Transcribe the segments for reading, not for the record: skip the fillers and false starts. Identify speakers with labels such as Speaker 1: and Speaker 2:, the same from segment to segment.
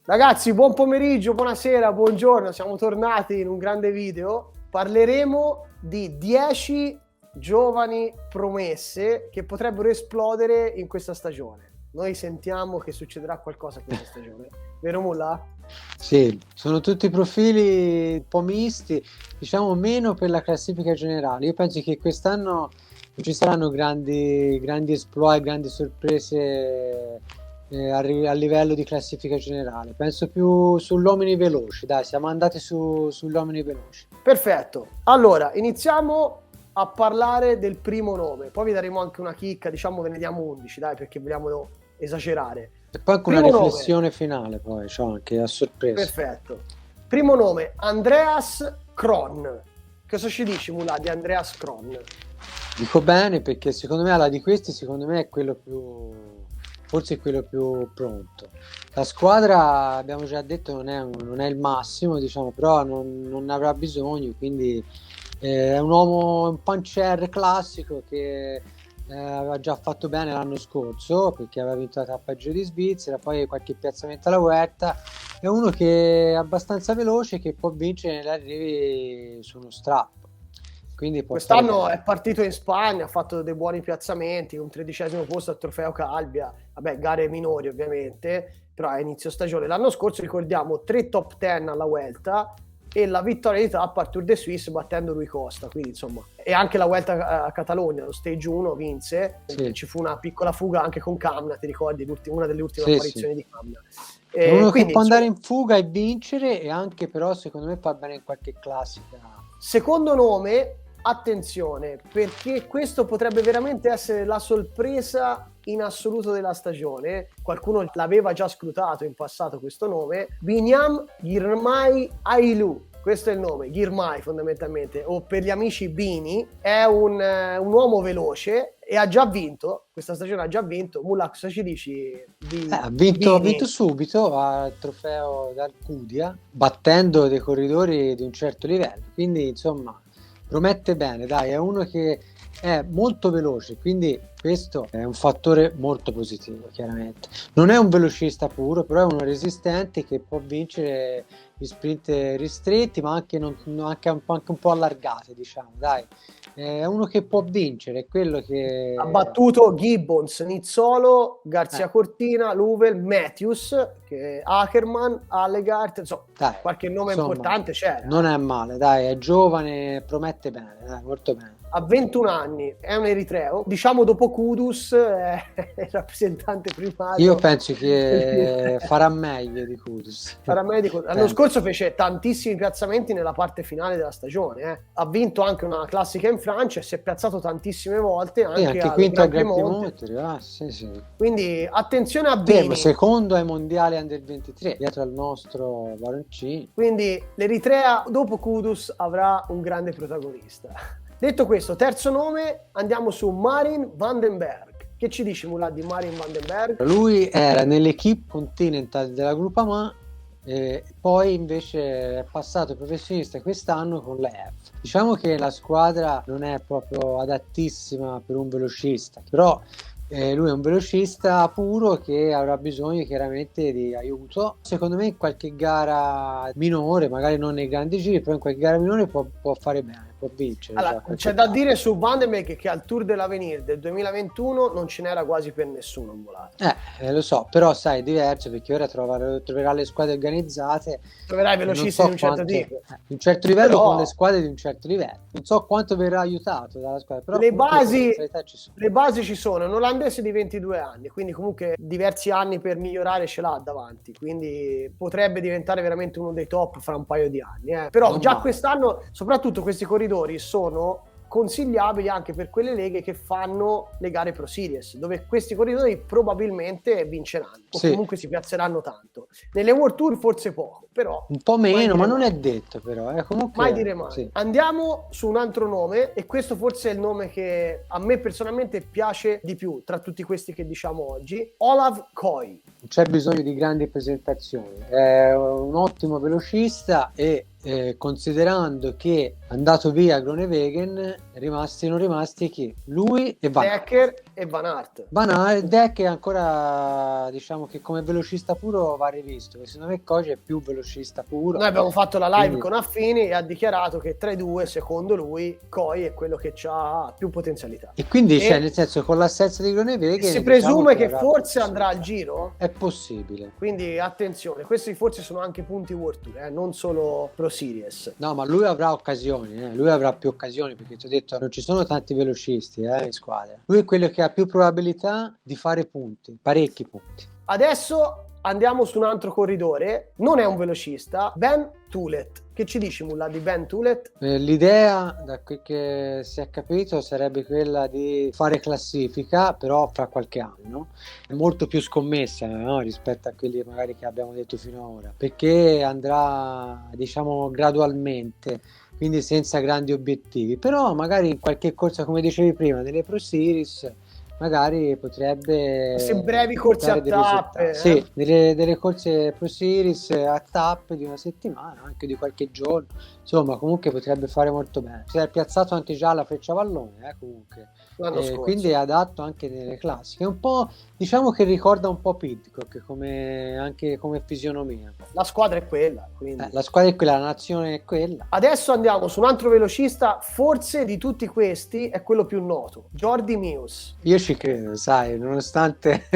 Speaker 1: Ragazzi, buon pomeriggio, buonasera, buongiorno, siamo tornati in un grande video. Parleremo di 10 giovani promesse che potrebbero esplodere in questa stagione. Noi sentiamo che succederà qualcosa questa stagione, vero Mulla?
Speaker 2: Sì, sono tutti profili un po' misti, diciamo meno per la classifica generale. Io penso che quest'anno non ci saranno grandi exploit, grandi sorprese a livello di classifica generale. Penso più sugli uomini veloci, dai, siamo andati sugli uomini veloci.
Speaker 1: Perfetto, allora iniziamo a parlare del primo nome, poi vi daremo anche una chicca, diciamo ve ne diamo 11, dai, perché vogliamo esagerare.
Speaker 2: E poi anche una
Speaker 1: Primo nome.
Speaker 2: riflessione finale, poi, c'ho anche a sorpresa.
Speaker 1: Perfetto. Primo nome, Andreas Kron. Cosa ci dici, Mulà, di Andreas Kron?
Speaker 2: Dico bene perché secondo me, di questi, secondo me è quello forse è quello più pronto. La squadra, abbiamo già detto, non è il massimo, diciamo, però non avrà bisogno, quindi è un uomo, un puncher classico che aveva già fatto bene l'anno scorso perché aveva vinto la tappa Giro di Svizzera, poi qualche piazzamento alla Vuelta. È uno che è abbastanza veloce, che può vincere negli arrivi su uno strappo. Quindi
Speaker 1: quest'anno è partito in Spagna, ha fatto dei buoni piazzamenti, un 13° posto al Trofeo Calbia, vabbè, gare minori ovviamente, però a inizio stagione. L'anno scorso ricordiamo 3 top 10 alla Vuelta e la vittoria di tappa al Tour de Suisse battendo Rui Costa, quindi insomma, e anche la Vuelta a Catalogna, lo stage 1 vinse, sì. Ci fu una piccola fuga anche con Kamna, ti ricordi, una delle ultime apparizioni di Kamna.
Speaker 2: È uno quindi, che può andare in fuga e vincere, e anche però secondo me fa bene in qualche classica.
Speaker 1: Secondo nome, attenzione, perché questo potrebbe veramente essere la sorpresa in assoluto della stagione. Qualcuno l'aveva già scrutato in passato questo nome, Binyam Girmay Ailou. Questo è il nome, Girmay fondamentalmente, o per gli amici Bini. È un uomo veloce e ha già vinto, questa stagione ha già vinto. Mulla, cosa ci dici?
Speaker 2: Ha vinto subito al trofeo d'Alcudia, battendo dei corridori di un certo livello, quindi insomma promette bene, dai, è uno che è molto veloce, quindi questo è un fattore molto positivo, chiaramente. Non è un velocista puro, però è uno resistente che può vincere gli sprint ristretti, ma anche un po' allargati, diciamo, dai. È uno che può vincere, è quello che
Speaker 1: ha battuto Gibbons, Nizzolo, Garzia Cortina, Luvel, Matthews, Ackermann, Allegart, insomma, dai, qualche nome importante c'era.
Speaker 2: Non è male, dai, è giovane, promette bene, dai, molto bene.
Speaker 1: Ha 21 anni, è un eritreo, diciamo dopo Kudus è il rappresentante primario.
Speaker 2: Io penso che farà meglio di Kudus.
Speaker 1: Farà meglio di Kudus. L'anno scorso fece tantissimi piazzamenti nella parte finale della stagione. Ha vinto anche una classica in Francia e si è piazzato tantissime volte anche
Speaker 2: quinto a Gran Piemonte. Sì.
Speaker 1: Quindi attenzione a Bini.
Speaker 2: Secondo ai mondiali Under 23, dietro al nostro Baroncini.
Speaker 1: Quindi l'Eritrea dopo Kudus avrà un grande protagonista. Detto questo, terzo nome, andiamo su Marin van den Berg. Che ci dici, Mulà, di Marin van den Berg?
Speaker 2: Lui era nell'equipe Continental della Groupama, poi invece è passato professionista quest'anno con la F. Diciamo che la squadra non è proprio adattissima per un velocista, però lui è un velocista puro che avrà bisogno chiaramente di aiuto. Secondo me in qualche gara minore, magari non nei grandi giri, però in qualche gara minore può fare bene, può vincere.
Speaker 1: Allora, c'è da dire su Van de Beek che al Tour dell'Avenir del 2021 non ce n'era quasi per nessuno in volata.
Speaker 2: Lo so, però sai, è diverso perché ora troverà le squadre organizzate.
Speaker 1: Troverai velocisti di un certo tipo.
Speaker 2: Di un certo livello, però, con le squadre di un certo livello. Non so quanto verrà aiutato dalla squadra, però
Speaker 1: le basi ci sono. Un olandese di 22 anni, quindi comunque diversi anni per migliorare ce l'ha davanti, quindi potrebbe diventare veramente uno dei top fra un paio di anni. Però non già quest'anno, soprattutto questi corridori sono consigliabili anche per quelle leghe che fanno le gare Pro Series, dove questi corridori probabilmente vinceranno o comunque si piazzeranno tanto. Nelle World Tour forse poco, però
Speaker 2: un po' meno, ma non è detto, però comunque
Speaker 1: mai dire mai. Sì. Andiamo su un altro nome, e questo forse è il nome che a me personalmente piace di più tra tutti questi che diciamo oggi, Olav Koy.
Speaker 2: Non c'è bisogno di grandi presentazioni, è un ottimo velocista e considerando che andato via Groenewegen, sono rimasti chi? Lui e Van Aert.
Speaker 1: Dekker e Van Aert.
Speaker 2: Dekker è ancora, diciamo che come velocista puro va rivisto, perché secondo me Koji è più velocista puro.
Speaker 1: Noi abbiamo fatto la live con Affini e ha dichiarato che tra i due, secondo lui, Koji è quello che ha più potenzialità.
Speaker 2: E quindi cioè, nel senso, con l'assenza di Groenewegen
Speaker 1: si presume che forse andrà al Giro?
Speaker 2: È possibile.
Speaker 1: Quindi attenzione, questi forse sono anche punti World Tour, non solo Pro Series.
Speaker 2: No, ma lui avrà occasioni, lui avrà più occasioni, perché ti ho detto non ci sono tanti velocisti in squadra. Lui è quello che ha più probabilità di fare punti, parecchi punti.
Speaker 1: Adesso andiamo su un altro corridore, non è un velocista, Ben Tulet. Che ci dici, Mulla, di Ben Tulet?
Speaker 2: L'idea, da quel che si è capito, sarebbe quella di fare classifica, però fra qualche anno. È molto più scommessa, no? Rispetto a quelli magari che abbiamo detto fino ad ora, perché andrà, diciamo, gradualmente, quindi senza grandi obiettivi. Però magari in qualche corsa, come dicevi prima, delle Pro Series, magari potrebbe
Speaker 1: se brevi corse a tappe,
Speaker 2: sì, delle corse Pro Series a tappe di una settimana, anche di qualche giorno, insomma comunque potrebbe fare molto bene. Si è piazzato anche già alla Frecciavallone comunque, quindi è adatto anche nelle classiche. È un po', diciamo che ricorda un po' Pidcock anche come fisionomia.
Speaker 1: La squadra è quella, quindi.
Speaker 2: La squadra è quella, la nazione è quella.
Speaker 1: Adesso andiamo su un altro velocista, forse di tutti questi è quello più noto, Jordi Meeus.
Speaker 2: Io ci credo, sai, nonostante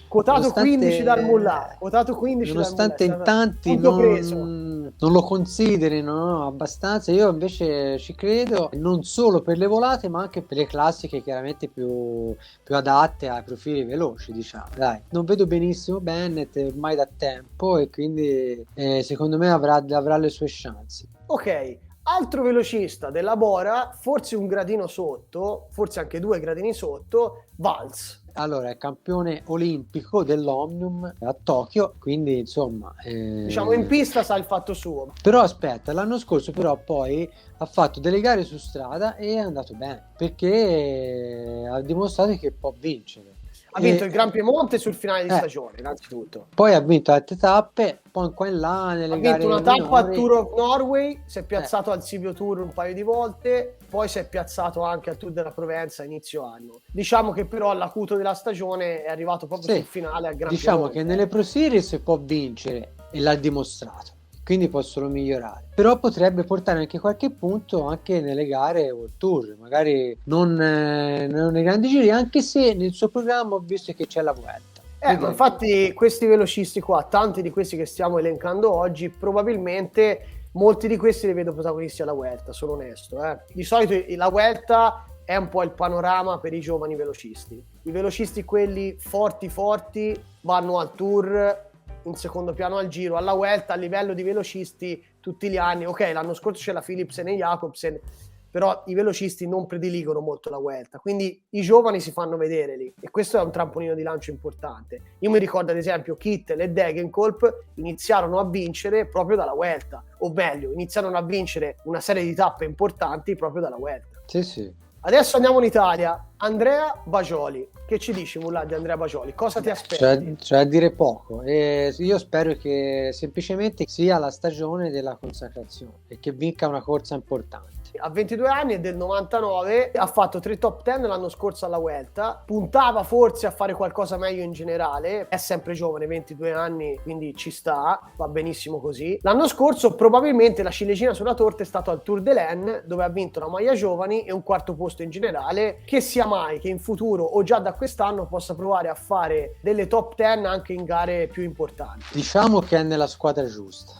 Speaker 1: quotato 15 dal Mulla, quotato 15
Speaker 2: nonostante in tanti non lo considerino abbastanza, io invece ci credo, non solo per le volate ma anche per le classiche chiaramente più adatte ai profili veloci, diciamo. Dai, non vedo benissimo Bennett ormai da tempo e quindi secondo me avrà le sue chance.
Speaker 1: Ok, altro velocista della Bora, forse un gradino sotto, forse anche 2 gradini sotto, Valls.
Speaker 2: Allora, è campione olimpico dell'Omnium a Tokyo, quindi insomma...
Speaker 1: diciamo in pista sa il fatto suo.
Speaker 2: Però aspetta, l'anno scorso però poi ha fatto delle gare su strada e è andato bene, perché ha dimostrato che può vincere.
Speaker 1: Ha vinto il Gran Piemonte sul finale di stagione, innanzitutto.
Speaker 2: Poi ha vinto altre tappe, poi qua e là nelle gare.
Speaker 1: Ha vinto una tappa al Tour of Norway, si è piazzato al Sibio Tour un paio di volte, poi si è piazzato anche al Tour della Provenza a inizio anno. Diciamo che però all'acuto della stagione è arrivato proprio sul finale al Gran Piemonte.
Speaker 2: Diciamo che nelle Pro Series può vincere e l'ha dimostrato, quindi può solo migliorare, però potrebbe portare anche qualche punto anche nelle gare World Tour, magari non nei grandi giri, anche se nel suo programma ho visto che c'è la Vuelta.
Speaker 1: Ma infatti questi velocisti qua, tanti di questi che stiamo elencando oggi, probabilmente molti di questi li vedo protagonisti alla Vuelta, sono onesto. Di solito la Vuelta è un po' il panorama per i giovani velocisti. I velocisti quelli forti vanno al Tour, in secondo piano al Giro, alla Vuelta a livello di velocisti tutti gli anni. Ok, l'anno scorso c'è la Philipsen e Jacobsen, però i velocisti non prediligono molto la Vuelta, quindi i giovani si fanno vedere lì e questo è un trampolino di lancio importante. Io mi ricordo ad esempio Kittel e Degenkolb iniziarono a vincere proprio dalla Vuelta, o meglio, iniziarono a vincere una serie di tappe importanti proprio dalla Vuelta.
Speaker 2: Sì.
Speaker 1: Adesso andiamo in Italia. Andrea Bagioli. Che ci dici, Mulla, di Andrea Bagioli? Cosa ti aspetti?
Speaker 2: Cioè a dire poco. Io spero che semplicemente sia la stagione della consacrazione e che vinca una corsa importante.
Speaker 1: Ha 22 anni, è del 99, ha fatto 3 top 10 l'anno scorso alla Vuelta, puntava forse a fare qualcosa meglio in generale, è sempre giovane, 22 anni, quindi ci sta, va benissimo così. L'anno scorso probabilmente la ciliegina sulla torta è stato al Tour de l'Ain, dove ha vinto la maglia giovani e un 4º posto in generale, che sia mai che in futuro o già da quest'anno possa provare a fare delle top 10 anche in gare più importanti.
Speaker 2: Diciamo che è nella squadra giusta.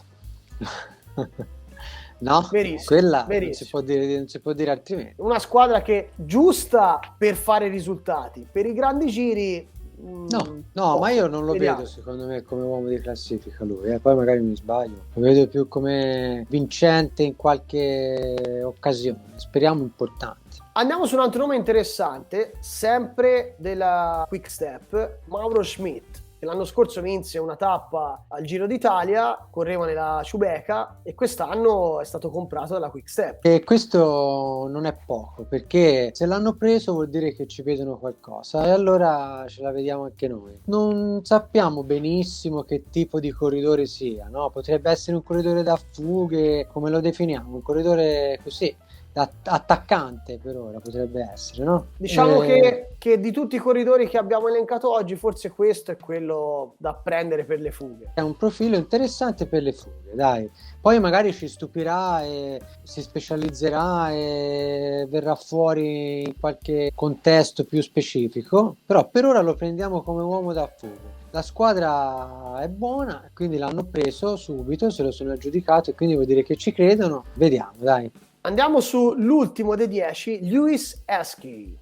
Speaker 2: No,
Speaker 1: verissimo,
Speaker 2: quella
Speaker 1: verissimo.
Speaker 2: Non si può dire altrimenti.
Speaker 1: Una squadra che giusta per fare risultati, per i grandi giri
Speaker 2: no, ma io non lo vedo secondo me come uomo di classifica lui, poi magari mi sbaglio, lo vedo più come vincente in qualche occasione, speriamo importante.
Speaker 1: Andiamo su un altro nome interessante, sempre della Quick Step, Mauro Schmidt. che l'anno scorso vinse una tappa al Giro d'Italia, correva nella Ciubeca e quest'anno è stato comprato dalla Quick-Step.
Speaker 2: E questo non è poco, perché se l'hanno preso vuol dire che ci vedono qualcosa e allora ce la vediamo anche noi. Non sappiamo benissimo che tipo di corridore sia, no? Potrebbe essere un corridore da fughe, come lo definiamo? Un corridore così, attaccante per ora potrebbe essere, no?
Speaker 1: Diciamo che di tutti i corridori che abbiamo elencato oggi, forse questo è quello da prendere per le fughe.
Speaker 2: È un profilo interessante per le fughe, dai. Poi magari ci stupirà e si specializzerà e verrà fuori in qualche contesto più specifico, però per ora lo prendiamo come uomo da fughe. La squadra è buona, quindi l'hanno preso subito, se lo sono aggiudicato e quindi vuol dire che ci credono. Vediamo, dai.
Speaker 1: Andiamo sull'ultimo dei 10, Lewis Esky.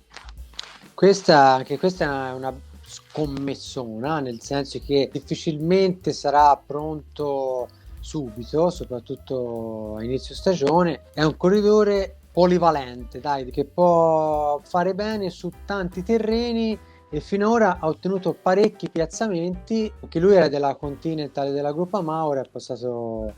Speaker 2: Questa è una scommessona, nel senso che difficilmente sarà pronto subito, soprattutto a inizio stagione. È un corridore polivalente, dai, che può fare bene su tanti terreni e finora ha ottenuto parecchi piazzamenti. Anche lui era della Continental e della Groupama, ora è passato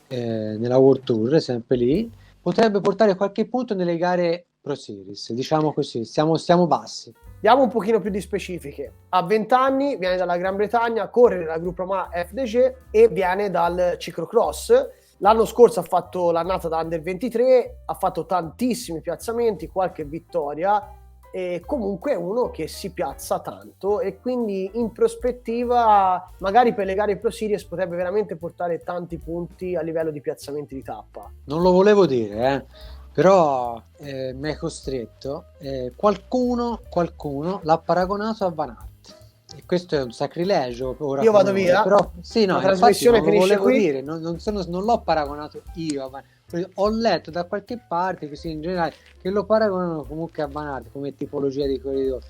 Speaker 2: nella World Tour, sempre lì. Potrebbe portare qualche punto nelle gare Pro Series, diciamo così, stiamo bassi.
Speaker 1: Diamo un pochino più di specifiche. Ha 20 anni, viene dalla Gran Bretagna, corre nella Groupama FDG e viene dal ciclocross. L'anno scorso ha fatto l'annata da Under 23, ha fatto tantissimi piazzamenti, qualche vittoria e comunque è uno che si piazza tanto e quindi in prospettiva magari per le gare Pro Series potrebbe veramente portare tanti punti a livello di piazzamenti di tappa.
Speaker 2: Non lo volevo dire, però mi è costretto. Qualcuno l'ha paragonato a Van Aert e questo è un sacrilegio. Ora
Speaker 1: io vado via,
Speaker 2: però sì, no,
Speaker 1: la trasmissione
Speaker 2: non lo volevo
Speaker 1: qui.
Speaker 2: dire, non l'ho paragonato io a Van Aert. Ho letto da qualche parte, così in generale, che lo paragonano comunque a Van Aert come tipologia di corridore,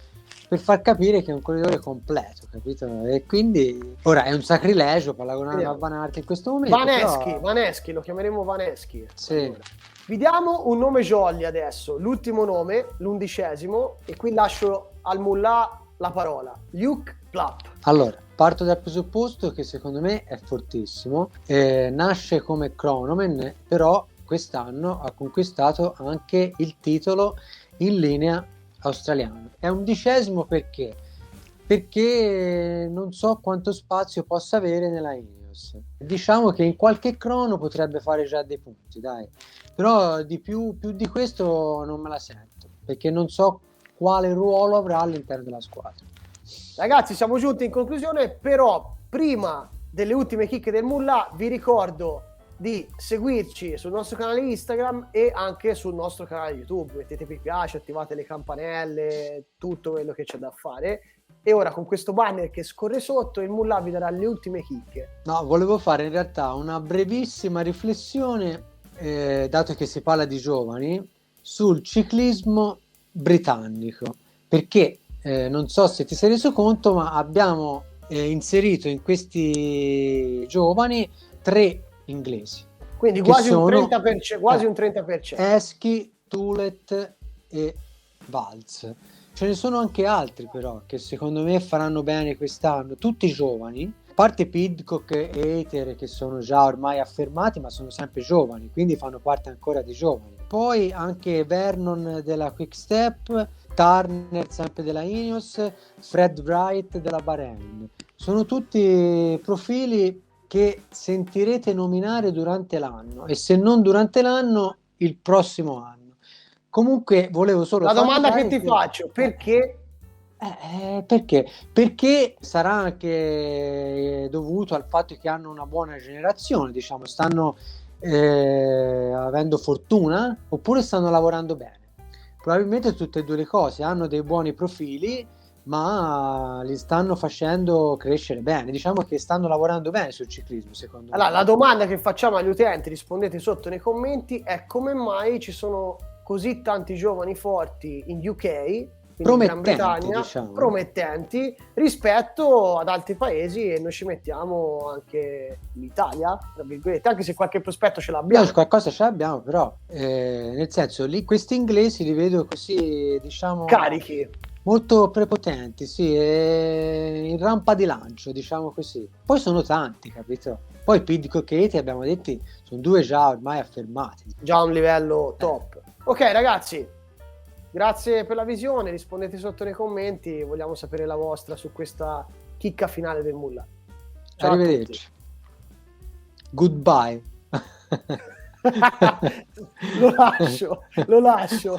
Speaker 2: per far capire che è un corridore completo, capito? E quindi ora è un sacrilegio paragonarlo a Van Aert in questo momento.
Speaker 1: Van Esky, lo chiameremo Van Esky.
Speaker 2: Sì.
Speaker 1: Allora. Vi diamo un nome jolly adesso, l'ultimo nome, l'11°, e qui lascio al Mullah la parola. Luke Plapp.
Speaker 2: Allora, parto dal presupposto che secondo me è fortissimo, nasce come cronoman, però quest'anno ha conquistato anche il titolo in linea australiana. È 11° perché non so quanto spazio possa avere nella Ineos. Diciamo che in qualche crono potrebbe fare già dei punti, dai. Però di più di questo non me la sento, perché non so quale ruolo avrà all'interno della squadra.
Speaker 1: Ragazzi, siamo giunti in conclusione, però prima delle ultime chicche del Mullah vi ricordo di seguirci sul nostro canale Instagram e anche sul nostro canale YouTube. Mettete mi piace, attivate le campanelle, tutto quello che c'è da fare. E ora con questo banner che scorre sotto il Mullah vi darà le ultime chicche.
Speaker 2: No, volevo fare in realtà una brevissima riflessione, dato che si parla di giovani, sul ciclismo britannico, perché non so se ti sei reso conto, ma abbiamo inserito in questi giovani 3 inglesi.
Speaker 1: Quindi quasi un 30%, quasi un 30%.
Speaker 2: Esky, Tulet e Valls. Ce ne sono anche altri però che secondo me faranno bene quest'anno, tutti giovani, a parte Pidcock e Eiter che sono già ormai affermati ma sono sempre giovani, quindi fanno parte ancora di giovani. Poi anche Vernon della Quick-Step, Turner sempre della Ineos, Fred Wright della Bahrain. Sono tutti profili che sentirete nominare durante l'anno e se non durante l'anno, il prossimo anno. Comunque volevo solo
Speaker 1: la domanda che ti faccio, perché?
Speaker 2: Perché sarà anche dovuto al fatto che hanno una buona generazione, diciamo, stanno avendo fortuna oppure stanno lavorando bene. Probabilmente tutte e due le cose, hanno dei buoni profili ma li stanno facendo crescere bene, diciamo che stanno lavorando bene sul ciclismo secondo me.
Speaker 1: Allora, la domanda che facciamo agli utenti, rispondete sotto nei commenti, è come mai ci sono così tanti giovani forti in UK, in Gran Bretagna, diciamo, promettenti rispetto ad altri paesi, e noi ci mettiamo anche l'Italia, tra virgolette, anche se qualche prospetto ce l'abbiamo.
Speaker 2: Noi qualcosa ce l'abbiamo, però nel senso lì questi inglesi li vedo così, diciamo,
Speaker 1: carichi,
Speaker 2: molto prepotenti, sì, e in rampa di lancio, diciamo così. Poi sono tanti, capito? Poi Pidcock e Katie, abbiamo detto, sono due già ormai affermati.
Speaker 1: Già un livello top. Ok ragazzi, grazie per la visione, rispondete sotto nei commenti, vogliamo sapere la vostra su questa chicca finale del Mullah. Ciao,
Speaker 2: arrivederci. Goodbye.
Speaker 1: Lo lascio.